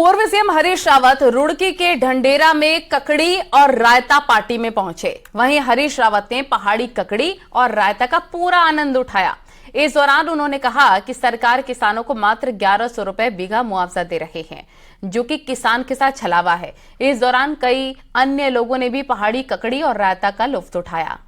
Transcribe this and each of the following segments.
पूर्व सीएम हरीश रावत रुड़की के ढंडेरा में ककड़ी और रायता पार्टी में पहुंचे। वहीं हरीश रावत ने पहाड़ी ककड़ी और रायता का पूरा आनंद उठाया। इस दौरान उन्होंने कहा कि सरकार किसानों को मात्र 1100 रुपए बीघा मुआवजा दे रहे हैं, जो कि किसान के साथ छलावा है। इस दौरान कई अन्य लोगों ने भी पहाड़ी ककड़ी और रायता का लुत्फ उठाया।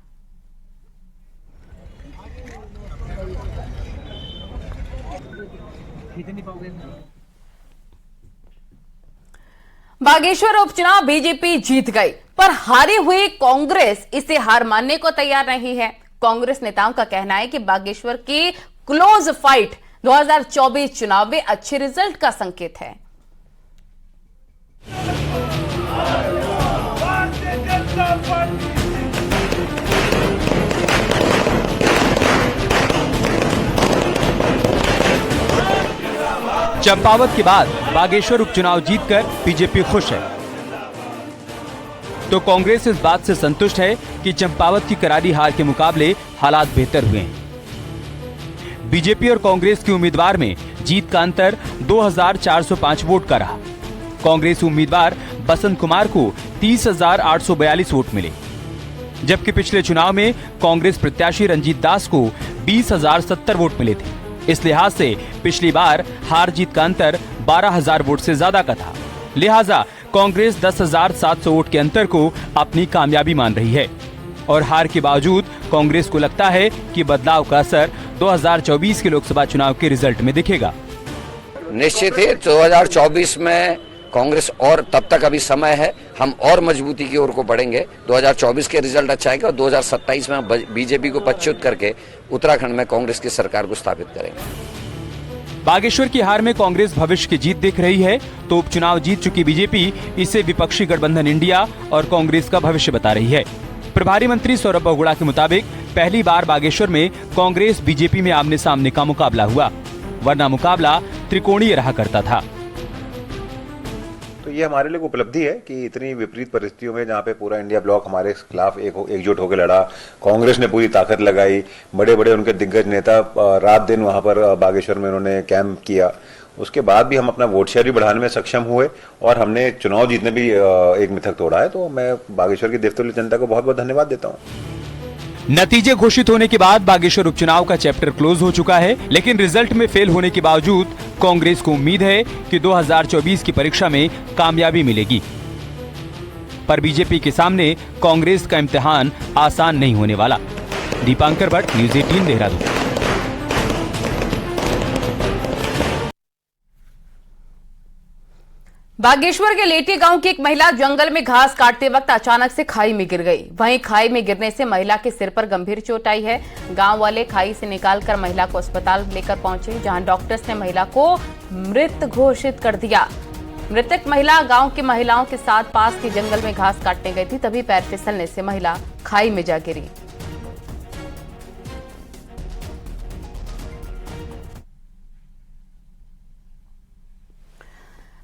बागेश्वर उपचुनाव बीजेपी जीत गई, पर हारी हुई कांग्रेस इसे हार मानने को तैयार नहीं है। कांग्रेस नेताओं का कहना है कि बागेश्वर की क्लोज फाइट 2024 चुनाव में अच्छे रिजल्ट का संकेत है। चंपावत के बाद बागेश्वर उपचुनाव जीतकर बीजेपी खुश है, तो कांग्रेस इस बात से संतुष्ट है कि चंपावत की करारी हार के मुकाबले हालात बेहतर हुए हैं। बीजेपी और कांग्रेस के उम्मीदवार में जीत का अंतर 2405 वोट का रहा। कांग्रेस उम्मीदवार बसंत कुमार को 30,842 वोट मिले, जबकि पिछले चुनाव में कांग्रेस प्रत्याशी रंजीत दास को 20,070 वोट मिले थे। इस लिहाज से पिछली बार हार जीत का अंतर 12,000 वोट से ज्यादा का था। लिहाजा कांग्रेस 10,700 वोट के अंतर को अपनी कामयाबी मान रही है और हार के बावजूद कांग्रेस को लगता है कि बदलाव का असर 2024 के लोकसभा चुनाव के रिजल्ट में दिखेगा। निश्चित है 2024 में कांग्रेस और तब तक अभी समय है, हम और मजबूती की ओर को बढ़ेंगे। 2024 के रिजल्ट अच्छा आएगा और 2027 में बीजेपी को पदच्युत करके उत्तराखंड में कांग्रेस की सरकार को स्थापित करेंगे। बागेश्वर की हार में कांग्रेस भविष्य की जीत देख रही है, तो उपचुनाव जीत चुकी बीजेपी इसे विपक्षी गठबंधन इंडिया और कांग्रेस का भविष्य बता रही है। प्रभारी मंत्री सौरभ बहुगुणा के मुताबिक पहली बार बागेश्वर में कांग्रेस बीजेपी में आमने सामने का मुकाबला हुआ, वरना मुकाबला त्रिकोणीय रहा करता था। तो ये हमारे लिए उपलब्धि है कि इतनी विपरीत परिस्थितियों में जहाँ पे पूरा इंडिया ब्लॉक हमारे खिलाफ एकजुट होकर लड़ा, कांग्रेस ने पूरी ताकत लगाई, बड़े बड़े उनके दिग्गज नेता रात दिन वहाँ पर बागेश्वर में उन्होंने कैंप किया। उसके बाद भी हम अपना वोट शेयर भी बढ़ाने में सक्षम हुए और हमने चुनाव जीतने भी एक मिथक तोड़ा है। तो मैं बागेश्वर की देवतुल्य जनता को बहुत बहुत धन्यवाद देता हूँ। नतीजे घोषित होने के बाद बागेश्वर उपचुनाव का चैप्टर क्लोज हो चुका है, लेकिन रिजल्ट में फेल होने के बावजूद कांग्रेस को उम्मीद है कि 2024 की परीक्षा में कामयाबी मिलेगी। पर बीजेपी के सामने कांग्रेस का इम्तिहान आसान नहीं होने वाला। दीपांकर भट्ट, न्यूज़ 18 देहरादून। बागेश्वर के लेटी गांव की एक महिला जंगल में घास काटते वक्त अचानक से खाई में गिर गई। वहीं खाई में गिरने से महिला के सिर पर गंभीर चोट आई है। गांव वाले खाई से निकालकर महिला को अस्पताल लेकर पहुंचे, जहां डॉक्टर्स ने महिला को मृत घोषित कर दिया। मृतक महिला गांव की महिलाओं के साथ पास के जंगल में घास काटने गई थी, तभी पैर फिसलने से महिला खाई में जा गिरी।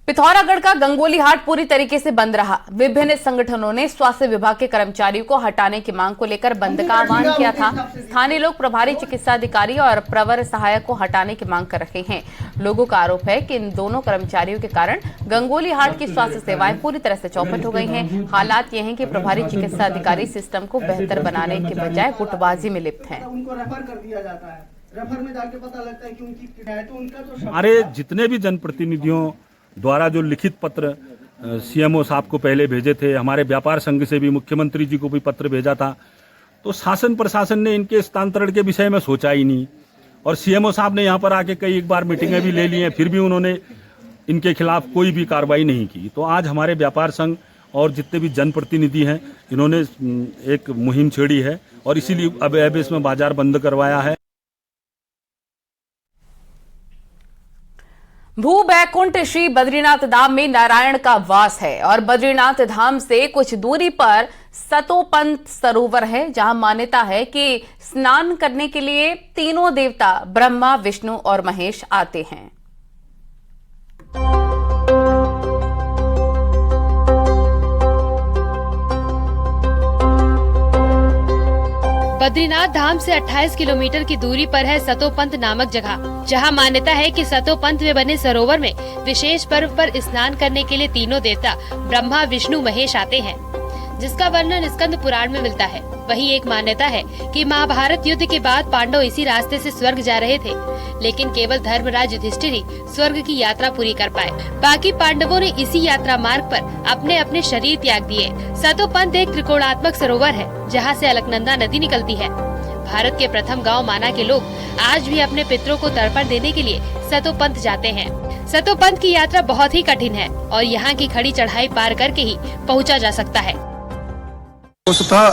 पिथौरागढ़ का गंगोली हाट पूरी तरीके से बंद रहा। विभिन्न संगठनों ने स्वास्थ्य विभाग के कर्मचारियों को हटाने की मांग को लेकर बंद का आह्वान किया था। स्थानीय लोग प्रभारी चिकित्सा अधिकारी और प्रवर सहायक को हटाने की मांग कर रहे हैं। लोगों का आरोप है कि इन दोनों कर्मचारियों के कारण गंगोली हाट की स्वास्थ्य सेवाएं पूरी तरह से चौपट हो गई हैं। हालात ये हैं कि प्रभारी चिकित्सा अधिकारी सिस्टम को बेहतर बनाने के बजाय गुटबाजी में लिप्त हैं। उनको रेफर कर दिया जाता है, रेफर में जाके पता लगता है कि उनकी हमारे जितने भी जनप्रतिनिधियों द्वारा जो लिखित पत्र सीएमओ साहब को पहले भेजे थे, हमारे व्यापार संघ से भी मुख्यमंत्री जी को भी पत्र भेजा था, तो शासन प्रशासन ने इनके स्थानांतरण के विषय में सोचा ही नहीं। और सीएमओ साहब ने यहाँ पर आके कई एक बार मीटिंगें भी ले ली हैं, फिर भी उन्होंने इनके खिलाफ कोई भी कार्रवाई नहीं की। तो आज हमारे व्यापार संघ और जितने भी जनप्रतिनिधि हैं, इन्होंने एक मुहिम छेड़ी है और इसीलिए अब इसमें बाजार बंद करवाया है। भू बैकुंठ श्री बद्रीनाथ धाम में नारायण का वास है और बद्रीनाथ धाम से कुछ दूरी पर सतोपंत सरोवर है, जहां मान्यता है कि स्नान करने के लिए तीनों देवता ब्रह्मा, विष्णु और महेश आते हैं। बद्रीनाथ धाम से 28 किलोमीटर की दूरी पर है सतोपंथ नामक जगह, जहां मान्यता है कि सतोपंथ में बने सरोवर में विशेष पर्व पर स्नान करने के लिए तीनों देवता ब्रह्मा, विष्णु, महेश आते हैं, जिसका वर्णन स्कंद पुराण में मिलता है। वहीं एक मान्यता है कि महाभारत युद्ध के बाद पांडव इसी रास्ते से स्वर्ग जा रहे थे, लेकिन केवल धर्मराज युधिष्ठिर ही स्वर्ग की यात्रा पूरी कर पाए। बाकी पांडवों ने इसी यात्रा मार्ग पर अपने अपने शरीर त्याग दिए। सतोपंथ एक त्रिकोणात्मक सरोवर है, जहां से अलकनंदा नदी निकलती है। भारत के प्रथम गांव माना के लोग आज भी अपने पितरों को तर्पण देने के लिए सतोपंथ जाते हैं। सतोपंथ की यात्रा बहुत ही कठिन है और यहाँ की खड़ी चढ़ाई पार करके ही पहुँचा जा सकता है। वस्तुतः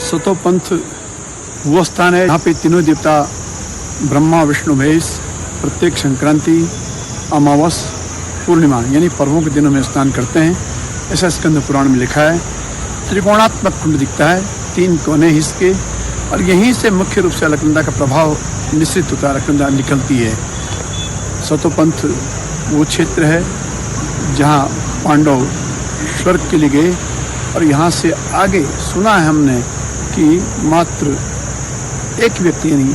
सतोपंथ वो स्थान है जहाँ पे तीनों देवता ब्रह्मा, विष्णु, महेश प्रत्येक संक्रांति, अमावस, पूर्णिमा यानी पर्वों के दिनों में स्नान करते हैं। ऐसा स्कंद पुराण में लिखा है। त्रिकोणात्मक कुंड दिखता है, 3 कोने इसके, और यहीं से मुख्य रूप से अलकनंदा का प्रभाव निश्चित होता है। अलकनंदा निकलती है। सतोपंथ वो क्षेत्र है जहाँ पांडव स्वर्ग के लिए गए, और यहाँ से आगे सुना है हमने कि मात्र एक व्यक्ति यानी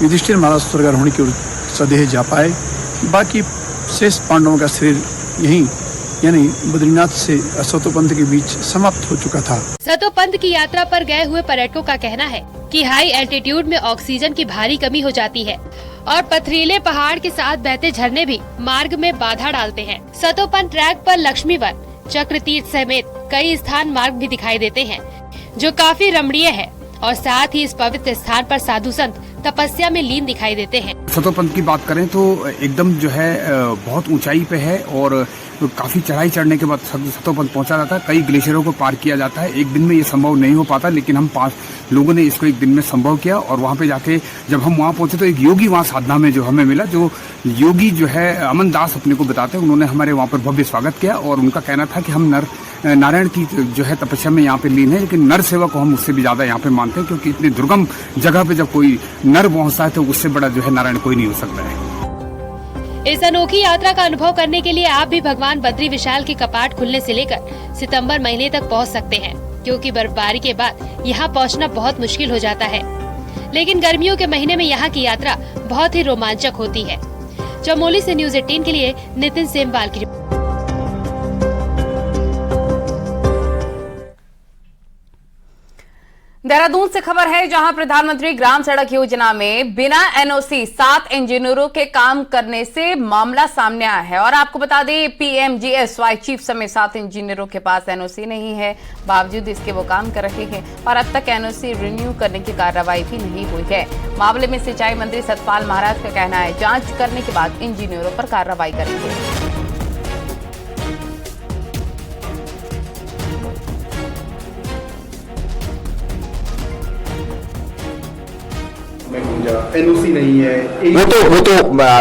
युधिष्ठिर महाराज स्वर्गारोहण की ओर सदेह जा पाए। बाकी शेष पांडवों का शरीर यहीं यानी बद्रीनाथ से सतोपंथ के बीच समाप्त हो चुका था। सतोपंथ की यात्रा पर गए हुए पर्यटकों का कहना है कि हाई एल्टीट्यूड में ऑक्सीजन की भारी कमी हो जाती है और पथरीले पहाड़ के साथ बहते झरने भी मार्ग में बाधा डालते हैं। सतोपंथ ट्रैक पर लक्ष्मीवन, चक्र तीर्थ समेत कई स्थान मार्ग भी दिखाई देते हैं, जो काफी रमणीय है, और साथ ही इस पवित्र स्थान पर साधु संत तपस्या में लीन दिखाई देते हैं। सतोपंथ की बात करें तो एकदम जो है बहुत ऊंचाई पे है और काफी चढ़ाई चढ़ने के बाद सतोपंथ पहुंचा जाता है। कई ग्लेशियरों को पार किया जाता है। एक दिन में ये संभव नहीं हो पाता, लेकिन हम 5 लोगों ने इसको एक दिन में संभव किया। और वहां पे जाके जब हम वहां पहुंचे तो एक योगी वहां साधना में जो हमें मिला, जो योगी जो है अमन दास अपने को बताते हैं, उन्होंने हमारे वहां पर भव्य स्वागत किया और उनका कहना था कि हम नारायण की जो है तपस्या में यहाँ पे लीन है, लेकिन नर सेवा को हम उससे भी ज्यादा यहाँ पे मानते हैं, क्योंकि इतनी दुर्गम जगह पे जब कोई नर पहुंचता है तो उससे बड़ा जो है नारायण कोई नहीं हो सकता है। इस अनोखी यात्रा का अनुभव करने के लिए आप भी भगवान बद्री विशाल के कपाट खुलने से लेकर सितंबर महीने तक पहुंच सकते हैं, क्योंकि बर्फबारी के बाद यहां पहुंचना बहुत मुश्किल हो जाता है। लेकिन गर्मियों के महीने में यहां की यात्रा बहुत ही रोमांचक होती है। चमोली से न्यूज़ 18 के लिए नितिन सेमवाल की रिपोर्ट। देहरादून से खबर है, जहां प्रधानमंत्री ग्राम सड़क योजना में बिना एनओसी 7 इंजीनियरों के काम करने से मामला सामने आया है। और आपको बता दें, पीएमजीएसवाई चीफ समेत 7 इंजीनियरों के पास एनओसी नहीं है, बावजूद इसके वो काम कर रहे हैं और अब तक एनओसी रिन्यू करने की कार्रवाई भी नहीं हुई है। मामले में सिंचाई मंत्री सतपाल महाराज का कहना है, जांच करने के बाद इंजीनियरों पर कार्रवाई करेंगे। एनओसी नहीं है। वो तो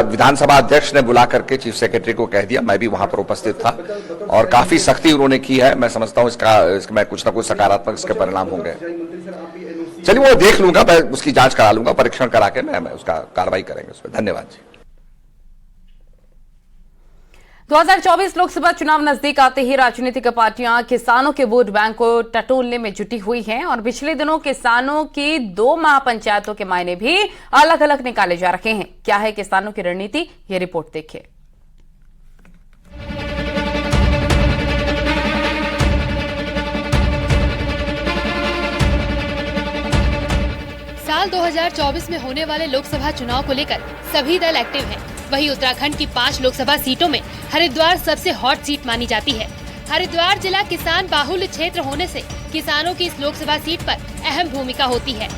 विधानसभा अध्यक्ष ने बुला करके चीफ सेक्रेटरी को कह दिया। मैं भी वहां पर उपस्थित था और काफी सख्ती उन्होंने की है। मैं समझता हूं इसका कुछ ना कुछ सकारात्मक इसके परिणाम होंगे। चलिए वो देख लूंगा, मैं उसकी जांच करा लूंगा, परीक्षण करा के मैं उसका कार्रवाई करेंगे उस पर। धन्यवाद जी। 2024 लोकसभा चुनाव नजदीक आते ही राजनीतिक पार्टियां किसानों के वोट बैंक को टटोलने में जुटी हुई हैं और पिछले दिनों किसानों की 2 महापंचायतों के मायने भी अलग अलग निकाले जा रहे हैं। क्या है किसानों की रणनीति, ये रिपोर्ट देखिए। साल 2024 में होने वाले लोकसभा चुनाव को लेकर सभी दल एक्टिव हैं। वहीं उत्तराखंड की 5 लोकसभा सीटों में हरिद्वार सबसे हॉट सीट मानी जाती है। हरिद्वार जिला किसान बाहुल्य क्षेत्र होने से किसानों की इस लोकसभा सीट पर अहम भूमिका होती है।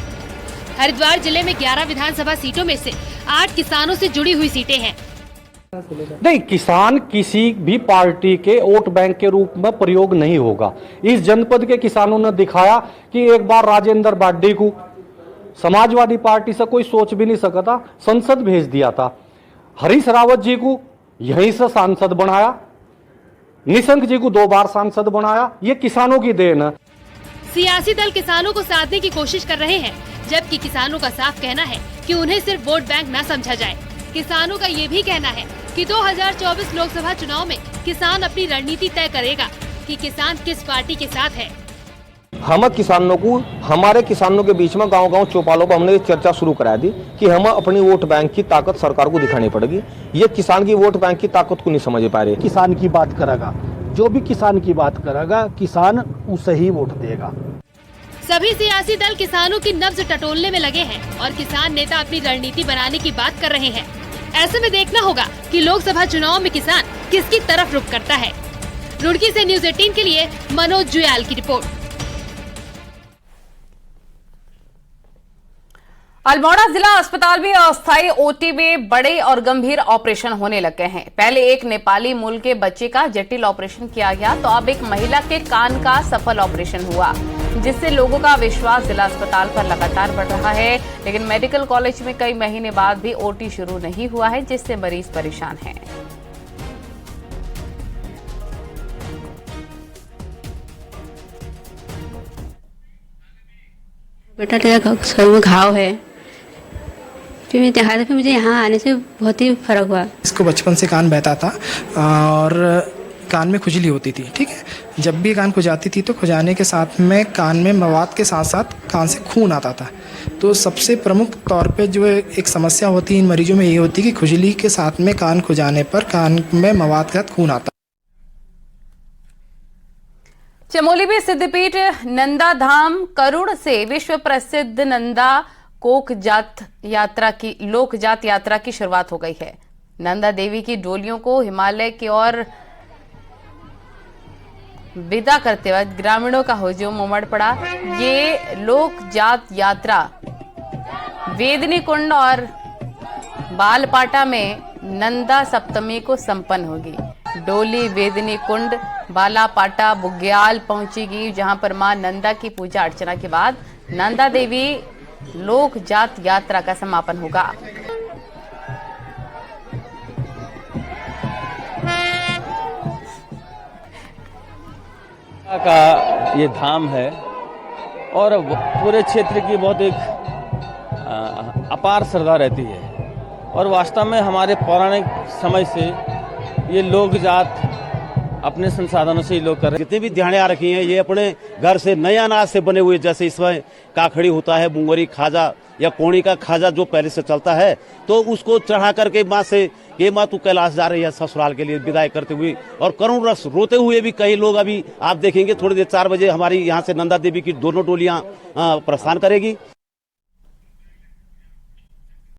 हरिद्वार जिले में 11 विधानसभा सीटों में से 8 किसानों से जुड़ी हुई सीटें हैं। नहीं, किसान किसी भी पार्टी के वोट बैंक के रूप में प्रयोग नहीं होगा। इस जनपद के किसानों ने दिखाया कि एक बार राजेंद्र बाड्डी को समाजवादी पार्टी से कोई सोच भी नहीं सका था, संसद भेज दिया था। हरीश रावत जी को यहीं से सांसद बनाया, निशंक जी को 2 बार सांसद बनाया। ये किसानों की देन है। सियासी दल किसानों को साधने की कोशिश कर रहे हैं, जबकि किसानों का साफ कहना है कि उन्हें सिर्फ वोट बैंक न समझा जाए। किसानों का ये भी कहना है कि 2024 लोकसभा चुनाव में किसान अपनी रणनीति तय करेगा कि किसान किस पार्टी के साथ है। हम किसानों को, हमारे किसानों के बीच में गांव-गांव चौपालों पर हमने चर्चा शुरू करा दी कि हम अपनी वोट बैंक की ताकत सरकार को दिखानी पड़ेगी। ये किसान की वोट बैंक की ताकत को नहीं समझ पा रहे। किसान की बात करेगा, जो भी किसान की बात करेगा, किसान उसे ही वोट देगा। सभी सियासी दल किसानों की नब्ज टटोलने में लगे हैं और किसान नेता अपनी रणनीति बनाने की बात कर रहे हैं। ऐसे में देखना होगा कि लोकसभा चुनाव में किसान किसकी तरफ रुख करता है। रुड़की से न्यूज़ 18 के लिए मनोज जुयाल की रिपोर्ट। अल्मोड़ा जिला अस्पताल में अस्थायी ओटी में बड़े और गंभीर ऑपरेशन होने लगे हैं। पहले एक नेपाली मूल के बच्चे का जटिल ऑपरेशन किया गया, तो अब एक महिला के कान का सफल ऑपरेशन हुआ, जिससे लोगों का विश्वास जिला अस्पताल पर लगातार बढ़ रहा है। लेकिन मेडिकल कॉलेज में कई महीने बाद भी ओटी शुरू नहीं हुआ है, जिससे मरीज परेशान हैं। बेटा तेरा सर में घाव है, फिर मैं देखा था, फिर मुझे यहाँ आने से बहुत ही फर्क हुआ। इसको बचपन से कान बहता था और कान में खुजली होती थी। ठीक है, जब भी कान खुजाती थी तो खुजाने के साथ में कान में मवाद के साथ साथ कान से खून आता था। तो सबसे प्रमुख तौर पे जो एक समस्या होती है इन मरीजों में ये होती है कि खुजली के साथ में कान खुजाने पर कान में मवाद के साथ खून आता। चमोली में सिद्धपीठ नंदा धाम करुण से विश्व प्रसिद्ध नंदा लोकजात यात्रा की शुरुआत हो गई है। नंदा देवी की डोलियों को हिमालय की ओर विदा करते वक्त ग्रामीणों का हुजूम उमड़ पड़ा। ये लोकजात यात्रा वेदनी कुंड और बालपाटा में नंदा सप्तमी को संपन्न होगी। डोली वेदनी कुंड, बालापाटा, बुग्याल पहुंचेगी, जहां पर मां नंदा की पूजा अर्चना के बाद नंदा देवी लोक जात यात्रा का समापन होगा। का ये धाम है और पूरे क्षेत्र की बहुत एक अपार श्रद्धा रहती है और वास्तव में हमारे पौराणिक समय से ये लोक जात अपने संसाधनों से ही लोग कर रहे हैं। जितने भी ध्यान रखी हैं ये अपने घर से नए अनाज से बने हुए, जैसे इसमें काखड़ी होता है, मुंगरी खाजा या कोणी का खाजा जो पहले से चलता है, तो उसको चढ़ा करके माँ से ये माँ तू कैलाश जा रही है ससुराल के लिए विदाई करते हुए और करुण रस रोते हुए भी कई लोग अभी आप देखेंगे थोड़ी देर 4 बजे हमारी यहाँ से नंदा देवी की दोनों डोलियाँ प्रस्थान करेगी।